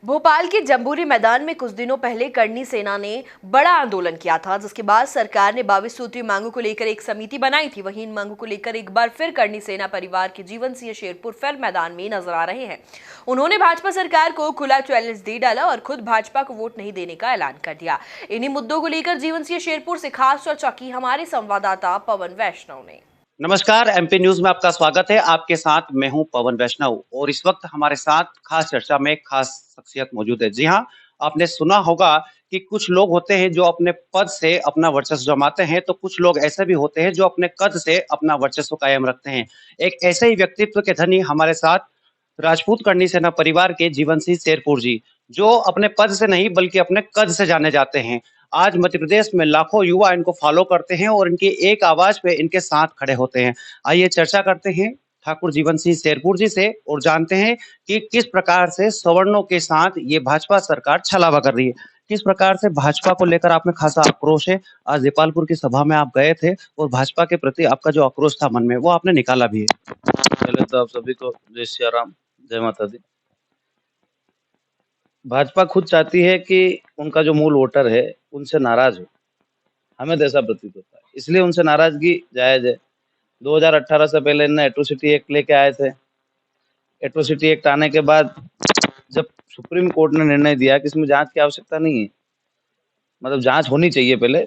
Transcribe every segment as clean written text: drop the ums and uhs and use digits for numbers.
भोपाल के जंबूरी मैदान में कुछ दिनों पहले करनी सेना ने बड़ा आंदोलन किया था, जिसके बाद सरकार ने 22 सूत्रीय मांगों को लेकर एक समिति बनाई थी। वहीं इन मांगों को लेकर एक बार फिर करनी सेना परिवार के जीवन सिंह शेरपुर फिर मैदान में नजर आ रहे हैं। उन्होंने भाजपा सरकार को खुला चैलेंज दे डाला और खुद भाजपा को वोट नहीं देने का ऐलान कर दिया। इन्हीं मुद्दों को लेकर जीवन सिंह शेरपुर से खास चर्चा की हमारे संवाददाता पवन वैष्णव ने। नमस्कार, एमपी न्यूज में आपका स्वागत है। आपके साथ मैं हूं पवन वैष्णव और इस वक्त हमारे साथ खास चर्चा में खास शख्सियत मौजूद है। जी हां, आपने सुना होगा कि कुछ लोग होते हैं जो अपने पद से अपना वर्चस्व जमाते हैं, तो कुछ लोग ऐसे भी होते हैं जो अपने कद से अपना वर्चस्व कायम रखते हैं। एक ऐसे ही व्यक्तित्व के धनी हमारे साथ राजपूत करनी सेना परिवार के जीवन सिंह शेरपुर जी, जो अपने पद से नहीं बल्कि अपने कद से जाने जाते हैं। आज मध्य प्रदेश में लाखों युवा इनको फॉलो करते हैं और इनकी एक आवाज पे इनके साथ खड़े होते हैं। आइए चर्चा करते हैं ठाकुर जीवन सिंह शेरपुर जी से और जानते हैं कि किस प्रकार से सवर्णों के साथ ये भाजपा सरकार छलावा कर रही है, किस प्रकार से भाजपा को लेकर आप में खासा आक्रोश है। आज देपालपुर की सभा में आप गए थे और भाजपा के प्रति आपका जो आक्रोश था मन में, वो आपने निकाला भी है। पहले तो आप सभी को जय सिया राम, जय माता दी। भाजपा खुद चाहती है कि उनका जो मूल वोटर है उनसे नाराज हो, हमें तो ऐसा प्रतीत होता है, इसलिए उनसे नाराजगी जायज है। 2018 से पहले इन्हें एट्रोसिटी एक्ट लेके आए थे। एट्रोसिटी एक्ट आने के बाद जब सुप्रीम कोर्ट ने निर्णय दिया कि इसमें जांच की आवश्यकता नहीं है, मतलब जांच होनी चाहिए पहले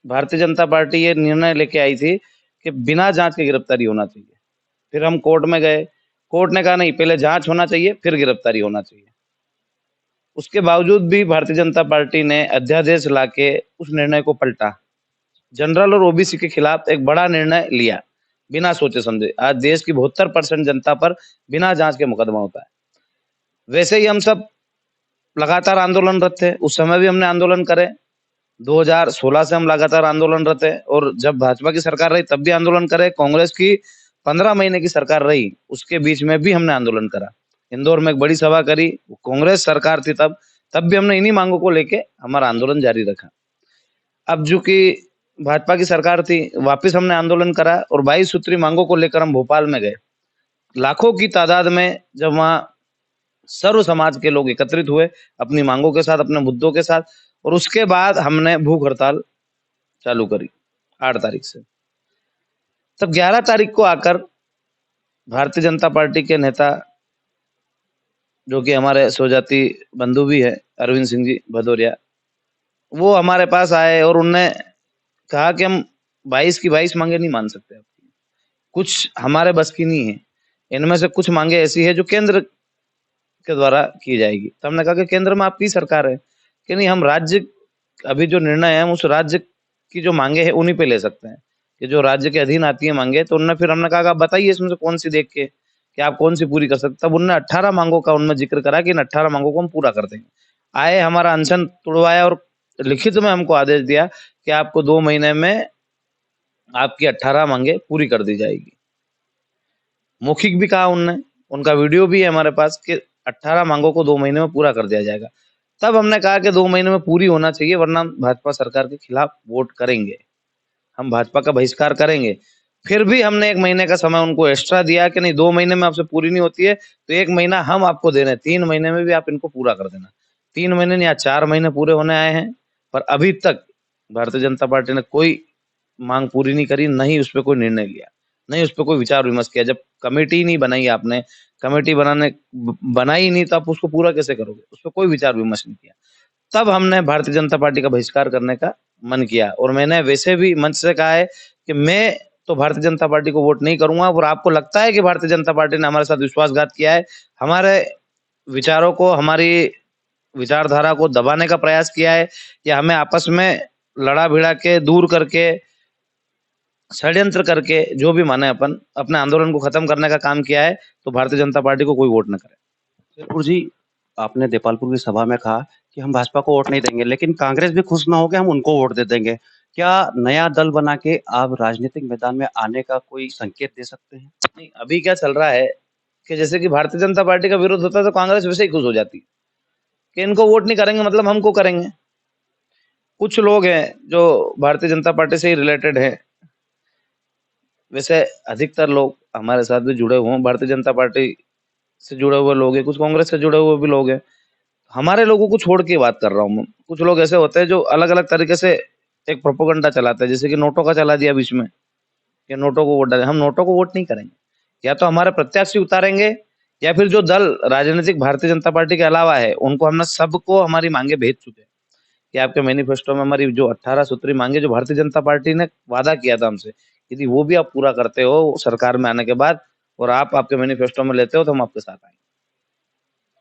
भारतीय जनता पार्टी ये निर्णय लेके आई थी कि बिना जांच के गिरफ्तारी होना चाहिए। फिर हम कोर्ट में गए, कोर्ट ने कहा नहीं, पहले जांच होना चाहिए फिर गिरफ्तारी होना चाहिए। उसके बावजूद भी भारतीय जनता पार्टी ने अध्यादेश लाके उस निर्णय को पलटा, जनरल और ओबीसी के खिलाफ एक बड़ा निर्णय लिया बिना सोचे समझे। आज देश की 72% जनता पर बिना जांच के मुकदमा होता है। वैसे ही हम सब लगातार आंदोलनरत थे, उस समय भी हमने आंदोलन करे। 2016 से हम लगातार आंदोलनरत है और जब भाजपा की सरकार रही तब भी आंदोलन करे। कांग्रेस की 15 महीने की सरकार रही, उसके बीच में भी हमने आंदोलन करा। इंदौर में एक बड़ी सभा करी, कांग्रेस सरकार थी तब भी हमने इन्हीं मांगों को लेके हमारा आंदोलन जारी रखा। अब जो कि भाजपा की सरकार थी, वापस हमने आंदोलन करा और 22 सूत्री मांगों को लेकर हम भोपाल में गए। लाखों की तादाद में जब वहां सर्व समाज के लोग एकत्रित हुए अपनी मांगों के साथ, अपने मुद्दों के साथ, और उसके बाद हमने भूख हड़ताल चालू करी 8 तारीख से। तब 11 तारीख को आकर भारतीय जनता पार्टी के नेता, जो कि हमारे स्वजाति बंधु भी है, अरविंद सिंह जी भदौरिया, वो हमारे पास आए और उनने कहा कि हम 22 की 22 मांगे नहीं मान सकते, कुछ हमारे बस की नहीं है। इनमें से कुछ मांगे ऐसी है जो केंद्र के द्वारा की जाएगी। तो हमने कहा कि केंद्र में आपकी सरकार है कि नहीं, हम राज्य, अभी जो निर्णय है हम उस राज्य की जो मांगे है उन्हीं पे ले सकते हैं कि जो राज्य के अधीन आती है मांगे। तो उन्होंने फिर हमने कहा कि आप बताइए इसमें से कौन सी देख के कि आप कौन सी पूरी कर सकते। तब उन्होंने 18 मांगों का उनमें जिक्र करा कि इन 18 मांगों को हम पूरा कर देंगे। आए, हमारा अनशन तुड़वाया और लिखित में हमको आदेश दिया कि आपको 2 महीने में आपकी 18 मांगे पूरी कर दी जाएगी। मौखिक भी कहा उनने, उनका वीडियो भी है हमारे पास कि 18 मांगों को 2 महीने में पूरा कर दिया जाएगा। तब हमने कहा कि 2 महीने में पूरी होना चाहिए, वरना भाजपा सरकार के खिलाफ वोट करेंगे, हम भाजपा का बहिष्कार करेंगे। फिर भी हमने 1 महीने का समय उनको एक्स्ट्रा दिया कि नहीं, 2 महीने में आपसे पूरी नहीं होती है तो 1 महीना हम आपको दे रहे हैं, 3 महीने में भी आप इनको पूरा कर देना। 3 महीने नहीं, 4 महीने पूरे होने आए हैं, पर अभी तक भारतीय जनता पार्टी ने कोई मांग पूरी नहीं करी, नहीं उस पर कोई निर्णय लिया, नहीं उस पर कोई विचार विमर्श किया। जब कमेटी नहीं बनाई, आपने कमेटी बनाई नहीं तो आप उसको पूरा कैसे करोगे, उस पर कोई विचार विमर्श नहीं किया। तब हमने भारतीय जनता पार्टी का बहिष्कार करने का मन किया और मैंने वैसे भी मंच से कहा है कि मैं तो भारतीय जनता पार्टी को वोट नहीं करूंगा। और आपको लगता है कि भारतीय जनता पार्टी ने हमारे साथ विश्वासघात किया है, हमारे विचारों को, हमारी विचारधारा को दबाने का प्रयास किया है, या हमें आपस में लड़ा भिड़ा के, दूर करके, षड्यंत्र करके, जो भी माने अपन अपने आंदोलन को खत्म करने का काम किया है, तो भारतीय जनता पार्टी को कोई वोट न करे। शेरपुर जी, आपने देपालपुर की सभा में कहा कि हम भाजपा को वोट नहीं देंगे, लेकिन कांग्रेस भी खुश ना हो के हम उनको वोट दे देंगे। क्या नया दल बना के आप राजनीतिक मैदान में आने का कोई संकेत दे सकते हैं? नहीं, अभी क्या चल रहा है कि जैसे कि भारतीय जनता पार्टी का विरोध होता है तो कांग्रेस वैसे ही खुश हो जाती है कि इनको वोट नहीं करेंगे मतलब हमको करेंगे। कुछ लोग हैं जो भारतीय जनता पार्टी से ही रिलेटेड है, वैसे अधिकतर लोग हमारे साथ भी जुड़े हुए हैं। भारतीय जनता पार्टी से जुड़े हुए लोग हैं, कुछ कांग्रेस से जुड़े हुए भी लोग हैं। हमारे लोगों को छोड़ के बात कर रहा हूँ मैं। कुछ लोग ऐसे होते हैं जो अलग-अलग तरीके से एक प्रोपेगेंडा चलाते हैं, जैसे कि नोटों का चला दिया बीच में, कि नोटों को वोट डालें। हम नोटों को वोट नहीं करेंगे। या तो हमारे प्रत्याशी उतारेंगे या फिर जो दल राजनीतिक भारतीय जनता पार्टी के अलावा है, उनको हमने सबको हमारी मांगे भेज चुके हैं कि आपके मैनिफेस्टो में हमारी जो 18 सूत्री मांगे जो भारतीय जनता पार्टी ने वादा किया था हमसे, यदि वो भी आप पूरा करते हो सरकार में आने के बाद और आप आपके मैनिफेस्टो में लेते हो तो हम आपके साथ आएँगे।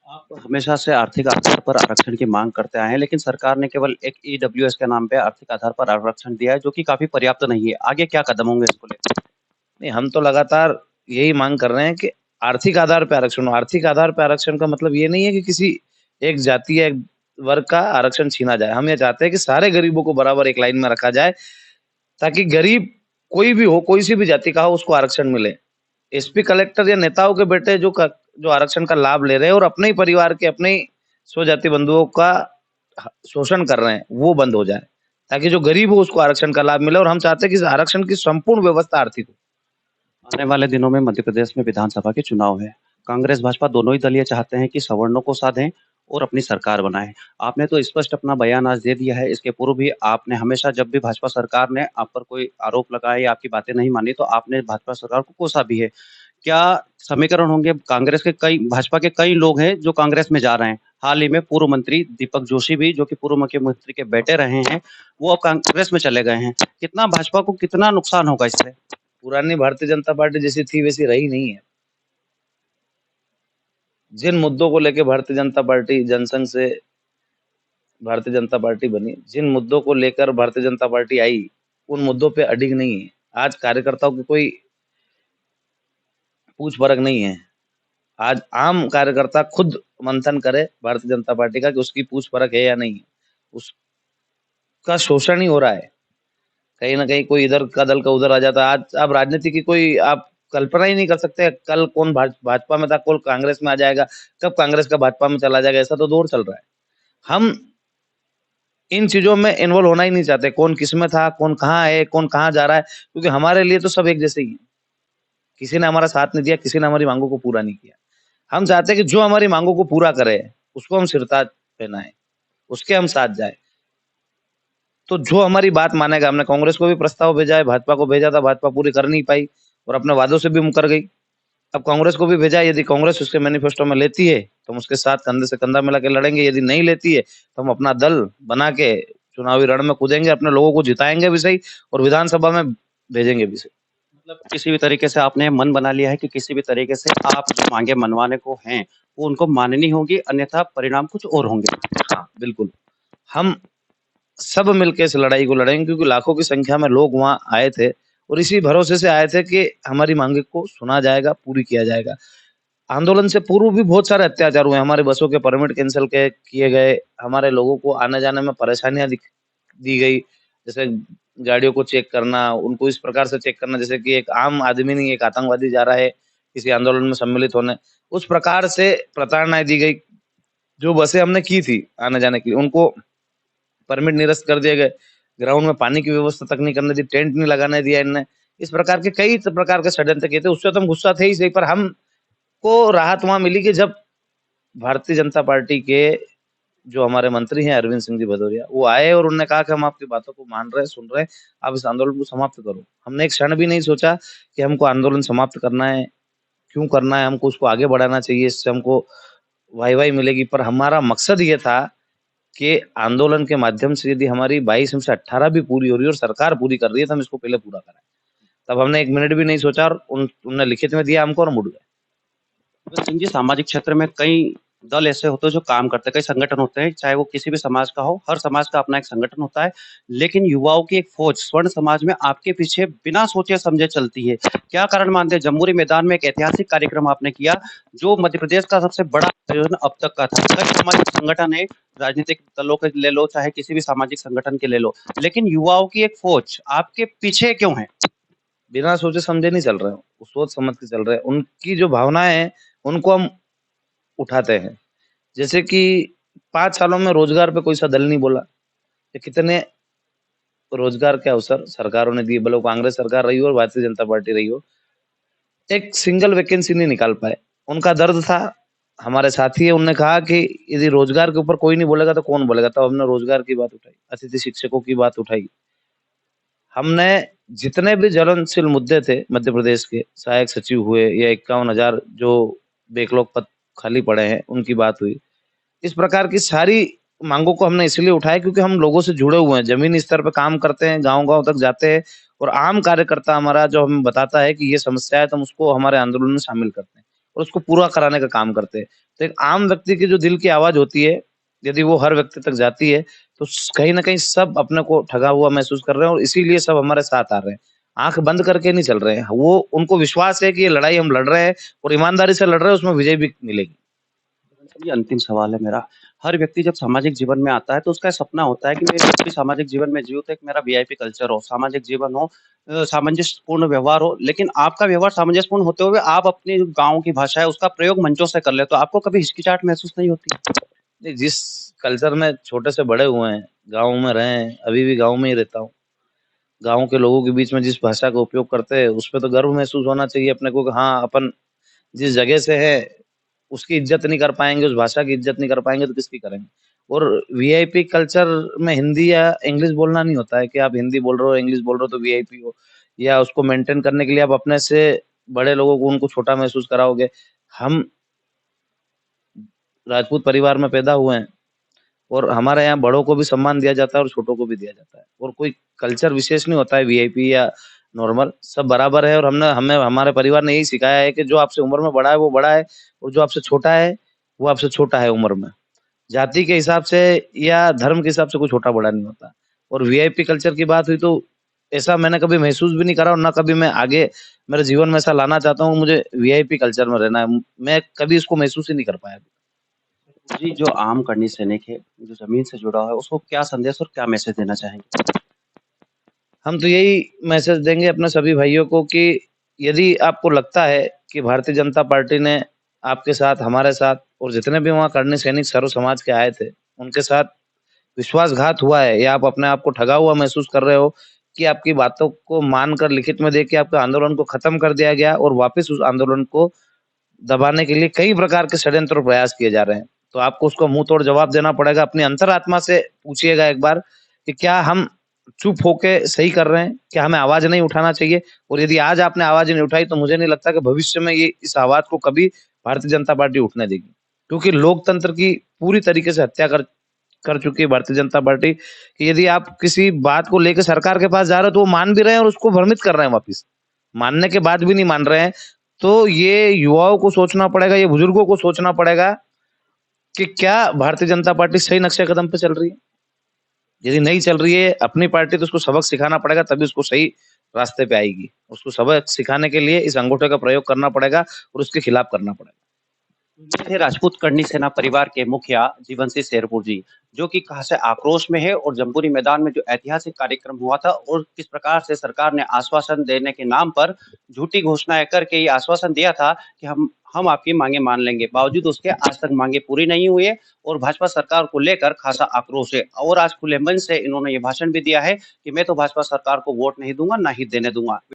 आप हमेशा से आर्थिक आधार पर आरक्षण की मांग करते आए हैं, लेकिन सरकार ने केवल एक ईडब्ल्यूएस के नाम पे आर्थिक आधार पर आरक्षण दिया है, जो कि काफ़ी पर्याप्त नहीं है। आगे क्या कदम होंगे इसको लेकर? नहीं, हम तो लगातार यही मांग कर रहे हैं कि आर्थिक आधार पे आरक्षण हो। आर्थिक आधार पे आरक्षण का मतलब ये नहीं है कि किसी एक जाति या एक वर्ग का आरक्षण छीना जाए। हम ये चाहते हैं कि सारे गरीबों को बराबर एक लाइन में रखा जाए, ताकि गरीब कोई भी हो, कोई सी भी जाति का हो, उसको आरक्षण मिले। एसपी, कलेक्टर या नेताओं के बेटे जो आरक्षण का लाभ ले रहे हैं और अपने ही परिवार के, अपने ही स्वजाति बंधुओं का शोषण कर रहे हैं, वो बंद हो जाए, ताकि जो गरीब हो उसको आरक्षण का लाभ मिले। और हम चाहते हैं कि इस आरक्षण की संपूर्ण व्यवस्था आर्थिक हो। आने वाले दिनों में मध्य प्रदेश में विधानसभा के चुनाव है। कांग्रेस भाजपा दोनों ही दल ये चाहते हैं कि सवर्णों को साधें और अपनी सरकार बनाएं। आपने तो स्पष्ट अपना बयान आज दे दिया है। इसके पूर्व भी आपने हमेशा, जब भी भाजपा सरकार ने आप पर कोई आरोप लगाया या आपकी बातें नहीं मानी, तो आपने भाजपा सरकार को कोसा भी है। क्या समीकरण होंगे? कांग्रेस के कई, भाजपा के कई लोग हैं जो कांग्रेस में जा रहे हैं। हाल ही में पूर्व मंत्री दीपक जोशी भी, जो कि पूर्व मुख्यमंत्री के बेटे रहे हैं, वो अब कांग्रेस में चले गए हैं। कितना भाजपा को कितना नुकसान होगा इससे? पुरानी भारतीय जनता पार्टी जैसी थी वैसी रही नहीं है। जिन मुद्दों को लेके भारतीय जनता पार्टी जनसंघ से भारतीय जनता पार्टी बनी, जिन मुद्दों को लेकर भारतीय जनता पार्टी आई, उन मुद्दों पे अडिग नहीं है। आज कार्यकर्ताओं की कोई पूछ परख नहीं है। आज आम कार्यकर्ता खुद मंथन करे भारतीय जनता पार्टी का कि उसकी पूछ परख है या नहीं है। उसका शोषण ही हो रहा है। कहीं न कहीं कोई इधर का दल का उधर आ जाता है। आज अब राजनीति की कोई आप कल्पना ही नहीं कर सकते, कल कौन भाजपा में था, कौन कांग्रेस में आ जाएगा, कब कांग्रेस का भाजपा में चला जाएगा, ऐसा तो दौर चल रहा है। हम इन चीज़ों में इन्वॉल्व होना ही नहीं चाहते, कौन किसमें था, कौन कहाँ है, कौन कहाँ जा रहा है, क्योंकि हमारे लिए तो सब एक जैसे ही हैं। किसी ने हमारा साथ नहीं दिया, किसी ने हमारी माँगों को पूरा नहीं किया। हम चाहते हैं कि जो हमारी माँगों को पूरा करे, उसको हम सिरताज पहनाएँ, उसके हम साथ जाएँ। तो जो हमारी बात मानेगा, हमने कांग्रेस को भी प्रस्ताव भेजा है, भाजपा को भेजा था, भाजपा पूरी कर नहीं पाई और अपने वादों से भी मुकर गई। अब कांग्रेस को भी भेजा है, यदि कांग्रेस उसके मैनिफेस्टो में लेती है, तो हम उसके साथ कंधे से कंधा मिला के लड़ेंगे। यदि नहीं लेती है, तो हम अपना दल बना के चुनावी रण में कूदेंगे, अपने लोगों को जिताएँगे भी सही और विधानसभा में भेजेंगे भी सही। मतलब किसी भी तरीके से आपने मन बना लिया है कि किसी भी तरीके से आप जो मांगे मनवाने को हैं, वो उनको माननी होगी, अन्यथा परिणाम कुछ और होंगे। हाँ, बिल्कुल। हम सब मिलके इस लड़ाई को लड़ेंगे, क्योंकि लाखों की संख्या में लोग वहाँ आए थे और इसी भरोसे से आए थे कि हमारी मांगे को सुना जाएगा, पूरी किया जाएगा। आंदोलन से पूर्व भी बहुत सारे अत्याचार हुए, हमारे बसों के परमिट कैंसल किए गए, हमारे लोगों को आने-जाने में परेशानियाँ दी गई, जैसे गाड़ियों को चेक करना, उनको इस प्रकार से चेक करना जैसे कि एक आम आदमी नहीं, एक आतंकवादी जा रहा है किसी आंदोलन में सम्मिलित होने, उस प्रकार से प्रताड़नाएँ दी गई। जो बसें हमने की थी आने-जाने के लिए, उनको परमिट निरस्त कर दिए गए, ग्राउंड में पानी की व्यवस्था तक नहीं करने दी, टेंट नहीं लगाने दिया इनने। इस प्रकार के कई प्रकार के षड्यंत्र किए थे, उससे तो हम गुस्सा थे ही सही, पर हमको राहत वहाँ मिली कि जब भारतीय जनता पार्टी के जो हमारे मंत्री हैं अरविंद सिंह जी भदौरिया, वो आए और उन्होंने कहा कि हम आपकी बातों को मान रहे हैं, सुन रहे हैं, आप इस आंदोलन को समाप्त करो। हमने एक क्षण भी नहीं सोचा कि हमको आंदोलन समाप्त करना है, क्यों करना है, हमको उसको आगे बढ़ाना चाहिए, इससे हमको वाह-वाही मिलेगी। पर हमारा मकसद ये था कि आंदोलन के माध्यम से यदि हमारी 22 में से 18 भी पूरी हो रही है और सरकार पूरी कर रही है, तो हम इसको पहले पूरा कराएँ। तब हमने 1 मिनट भी नहीं सोचा और उन्होंने लिखित में दिया हमको और मुड़ गए। तो सिंह जी, सामाजिक क्षेत्र में कई दल ऐसे होते हैं जो काम करते हैं, कई संगठन होते हैं, चाहे वो किसी भी समाज का हो, हर समाज का अपना एक संगठन होता है, लेकिन युवाओं की एक फौज स्वर्ण समाज में आपके पीछे बिना सोचे समझे चलती है। क्या कारण मानते हैं? जमुई मैदान में एक ऐतिहासिक कार्यक्रम आपने किया, जो मध्य प्रदेश का सबसे बड़ा आयोजन अब तक का था। कई सामाजिक संगठन है, राजनीतिक दलों के ले लो, चाहे किसी भी सामाजिक संगठन के ले लो, लेकिन युवाओं की एक फौज आपके पीछे क्यों है? बिना सोचे समझे नहीं चल रहे हैं, वो सोच समझ के चल रहे हैं। उनकी जो भावनाएँ हैं, उनको हम उठाते हैं। जैसे कि 5 सालों में रोजगार पे कोई सा दल नहीं बोला कि कितने रोजगार के अवसर सरकारों ने दिए, भले वो कांग्रेस सरकार रही हो और भारतीय जनता पार्टी रही हो। एक सिंगल वैकेंसी नहीं निकाल पाए उनका दर्द था, हमारे साथी है, उन्होंने कहा कि यदि रोजगार के ऊपर कोई नहीं बोलेगा तो कौन बोलेगा? तब हमने रोजगार की बात उठाई, अतिथि शिक्षकों की बात उठाई। हमने जितने भी ज्वलनशील मुद्दे थे मध्य प्रदेश के, सहायक सचिव हुए या 51,000 जो बैकलॉग पद खाली पड़े हैं, उनकी बात हुई। इस प्रकार की सारी माँगों को हमने इसलिए उठाया क्योंकि हम लोगों से जुड़े हुए हैं, ज़मीनी स्तर पे काम करते हैं, गाँव-गाँव तक जाते हैं और आम कार्यकर्ता हमारा जो हमें बताता है कि ये समस्या है, तो हम उसको हमारे आंदोलन में शामिल करते हैं और उसको पूरा कराने का काम करते हैं। तो एक आम व्यक्ति की जो दिल की आवाज़ होती है, यदि वो हर व्यक्ति तक जाती है, तो स कहीं न कहीं सब अपने को ठगा हुआ महसूस कर रहे हैं और इसीलिए सब हमारे साथ आ रहे हैं। आँख बंद करके नहीं चल रहे हैं, वो उनको विश्वास है कि ये लड़ाई हम लड़ रहे हैं और ईमानदारी से लड़ रहे हैं, उसमें विजय भी मिलेगी। ये अंतिम सवाल है मेरा। हर व्यक्ति जब सामाजिक जीवन में आता है तो उसका सपना होता है कि मैं भी सामाजिक जीवन में जीऊँ तो एक मेरा वीआईपी कल्चर हो, सामाजिक जीवन हो, सामंजस्यपूर्ण व्यवहार हो। लेकिन आपका व्यवहार सामंजस्यपूर्ण होते हुए आप अपने जो गाँव की भाषा है उसका प्रयोग मंचों से कर लेते हो। आपको कभी हिचकिचाहट महसूस नहीं होती? नहीं, जिस कल्चर में छोटे से बड़े हुए हैं, गाँव में रहे हैं, अभी भी गाँव में ही रहता हूँ। गाँव के लोगों के बीच में जिस भाषा का उपयोग करते हैं, उस पे तो गर्व महसूस होना चाहिए अपने को कि हाँ, अपन जिस जगह से है, उसकी इज़्ज़त नहीं कर पाएँगे, उस भाषा की इज़्ज़त नहीं कर पाएँगे, तो किसकी करेंगे? और वीआईपी कल्चर में हिंदी या इंग्लिश बोलना नहीं होता है कि आप हिंदी बोल रहे हो, इंग्लिश बोल रहे हो तो वीआईपी हो या उसको मेंटेन करने के लिए आप अपने से बड़े लोगों को उनको छोटा महसूस कराओगे। हम राजपूत परिवार में पैदा हुए हैं और हमारे यहाँ बड़ों को भी सम्मान दिया जाता है और छोटों को भी दिया जाता है और कोई कल्चर विशेष नहीं होता है वीआईपी या नॉर्मल, सब बराबर है और हमने हमें हमारे परिवार ने यही सिखाया है कि जो आपसे उम्र में बड़ा है वो बड़ा है और जो आपसे छोटा है वो आपसे छोटा है उम्र में। जाति के हिसाब से या धर्म के हिसाब से कोई छोटा बड़ा नहीं होता। और वीआईपी कल्चर की बात हुई तो ऐसा मैंने कभी महसूस भी नहीं करा और ना कभी मैं आगे मेरे जीवन में ऐसा लाना चाहता हूँ, मुझे वीआईपी कल्चर में रहना है। मैं कभी इसको महसूस ही नहीं कर पाया। जी, जो आम करनी सैनिक है, जो ज़मीन से जुड़ा हुआ है, उसको क्या संदेश और क्या मैसेज देना चाहेंगे? हम तो यही मैसेज देंगे अपने सभी भाइयों को कि यदि आपको लगता है कि भारतीय जनता पार्टी ने आपके साथ, हमारे साथ और जितने भी वहाँ करनी सैनिक सर्व समाज के आए थे, उनके साथ विश्वासघात हुआ है या आप अपने आप को ठगा हुआ महसूस कर रहे हो कि आपकी बातों को मानकर लिखित में देके आपके आंदोलन को खत्म कर दिया गया और वापस उस आंदोलन को दबाने के लिए कई प्रकार के षड्यंत्र और प्रयास किए जा रहे हैं। तो आपको उसको मुँह तोड़ जवाब देना पड़ेगा। अपनी अंतरात्मा से पूछिएगा एक बार कि क्या हम चुप होके सही कर रहे हैं? क्या हमें आवाज़ नहीं उठाना चाहिए? और यदि आज आपने आवाज़ नहीं उठाई तो मुझे नहीं लगता कि भविष्य में ये इस आवाज़ को कभी भारतीय जनता पार्टी उठने देगी। क्योंकि लोकतंत्र की पूरी तरीके से हत्या कर कर चुकी है भारतीय जनता पार्टी कि यदि आप किसी बात को लेके सरकार के पास जा रहे हो तो वो मान भी रहे हैं और उसको भ्रमित कर रहे हैं वापिस। मानने के बाद भी नहीं मान रहे हैं। तो ये युवाओं को सोचना पड़ेगा, ये बुजुर्गों को सोचना पड़ेगा कि क्या भारतीय जनता पार्टी सही नक्शे कदम पे चल रही है? यदि नहीं चल रही है अपनी पार्टी तो उसको सबक सिखाना पड़ेगा तभी उसको सही रास्ते पे आएगी। उसको सबक सिखाने के लिए इस अंगूठे का प्रयोग करना पड़ेगा और उसके खिलाफ करना पड़ेगा। ये थे राजपूत करनी सेना परिवार के मुखिया जीवन सिंह शेरपुर जी, जो कि खासे आक्रोश में है और जमपुरी मैदान में जो ऐतिहासिक कार्यक्रम हुआ था और किस प्रकार से सरकार ने आश्वासन देने के नाम पर झूठी घोषणाएं करके ये आश्वासन दिया था कि हम आपकी मांगे मान लेंगे। बावजूद उसके आज तक मांगे पूरी नहीं हुई है और भाजपा सरकार को लेकर खासा आक्रोश है और आज खुले मन से इन्होंने ये भाषण भी दिया है कि मैं तो भाजपा सरकार को वोट नहीं दूंगा, ना ही देने दूंगा।